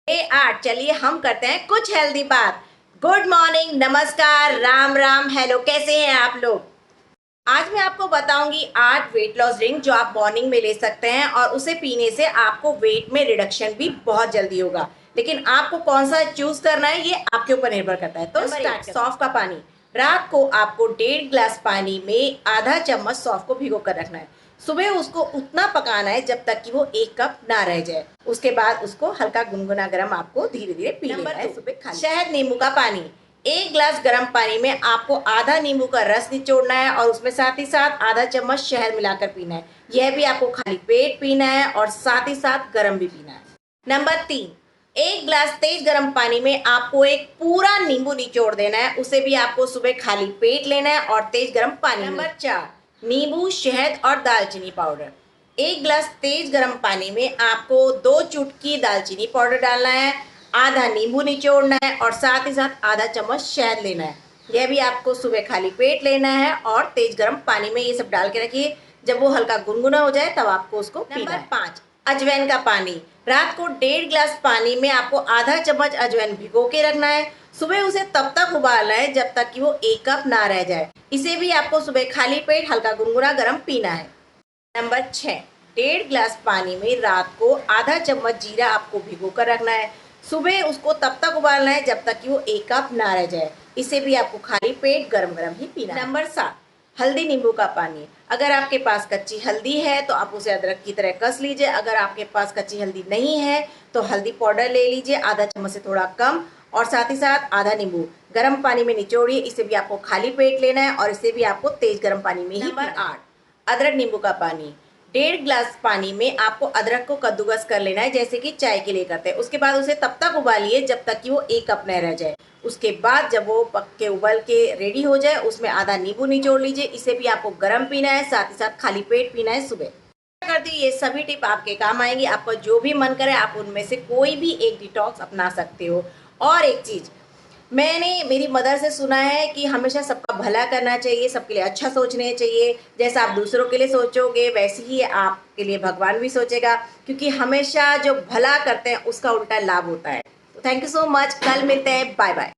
आठ चलिए हम करते हैं कुछ हेल्दी बात। गुड मॉर्निंग, नमस्कार, राम राम, हेलो, कैसे हैं आप लोग। आज मैं आपको बताऊंगी 8 वेट लॉस ड्रिंक जो आप मॉर्निंग में ले सकते हैं और उसे पीने से आपको वेट में रिडक्शन भी बहुत जल्दी होगा। लेकिन आपको कौन सा चूज करना है ये आपके ऊपर निर्भर करता है। तो स्टार्ट। सौंफ का पानी। रात को आपको 1.5 गिलास पानी में आधा चम्मच सौंफ को भिगो कर रखना है। सुबह उसको उतना पकाना है जब तक कि वो 1 कप ना रह जाए। उसके बाद उसको हल्का गुनगुना गर्म आपको धीरे धीरे पी लेना है सुबह खाली। शहद नींबू का पानी। 1 गिलास गर्म पानी में आपको आधा नींबू का रस निचोड़ना है और उसमें साथ ही साथ आधा चम्मच शहद मिलाकर पीना है। यह भी आपको खाली पेट पीना है और साथ ही साथ गर्म भी पीना है। नंबर 3, 1 गिलास तेज गर्म पानी में आपको एक पूरा नींबू निचोड़ देना है। उसे भी आपको सुबह खाली पेट लेना है और तेज गर्म पानी। नंबर 4, नींबू, शहद और दालचीनी पाउडर। 1 गिलास तेज गर्म पानी में आपको 2 चुटकी दालचीनी पाउडर डालना है, आधा नींबू निचोड़ना है और साथ ही साथ आधा चम्मच शहद लेना है। यह भी आपको सुबह खाली पेट लेना है और तेज गर्म पानी में ये सब डाल के रखिए। जब वो हल्का गुनगुना हो जाए तब आपको उसको पीना है। नंबर 5, अजवाइन का पानी। रात को 1.5 गिलास पानी में आपको आधा चम्मच अजवाइन भिगो के रखना है। सुबह उसे तब तक उबालना है जब तक कि वो 1 कप ना रह जाए। इसे भी आपको सुबह खाली पेट हल्का गुनगुना गर्म पीना है। नंबर 6, 1.5 गिलास पानी में रात को आधा चम्मच जीरा आपको भिगो कर रखना है। सुबह उसको तब तक उबालना है जब तक कि वो 1 कप ना रह जाए। इसे भी आपको खाली पेट गरम गरम ही पीना है। नंबर 7, हल्दी नींबू का पानी। अगर आपके पास कच्ची हल्दी है तो आप उसे अदरक की तरह कस लीजिए। अगर आपके पास कच्ची हल्दी नहीं है तो हल्दी पाउडर ले लीजिए, आधा चम्मच से थोड़ा कम, और साथ ही साथ आधा नींबू गर्म पानी में निचोड़िए। इसे भी आपको खाली पेट लेना है और इसे भी आपको तेज गर्म पानी में ही। नंबर 8, अदरक नींबू का पानी। 1.5 गिलास पानी में आपको अदरक को कद्दूकस कर लेना है जैसे कि चाय के लिए करते हैं। उसके बाद उसे तब तक उबालिए जब तक कि वो 1 कप न रह जाए। उसके बाद जब वो पक के उबल के रेडी हो जाए उसमें आधा नींबू निचोड़ लीजिए। इसे भी आपको गर्म पीना है, साथ ही साथ खाली पेट पीना है सुबह। करती ये सभी टिप आपके काम आएंगी। आपका जो भी मन करे आप उनमें से कोई भी एक डिटॉक्स अपना सकते हो। और एक चीज मैंने मेरी मदर से सुना है कि हमेशा सबका भला करना चाहिए, सबके लिए अच्छा सोचने चाहिए। जैसा आप दूसरों के लिए सोचोगे वैसे ही आपके लिए भगवान भी सोचेगा, क्योंकि हमेशा जो भला करते हैं उसका उल्टा लाभ होता है। तो थैंक यू सो मच, कल मिलते हैं, बाय बाय।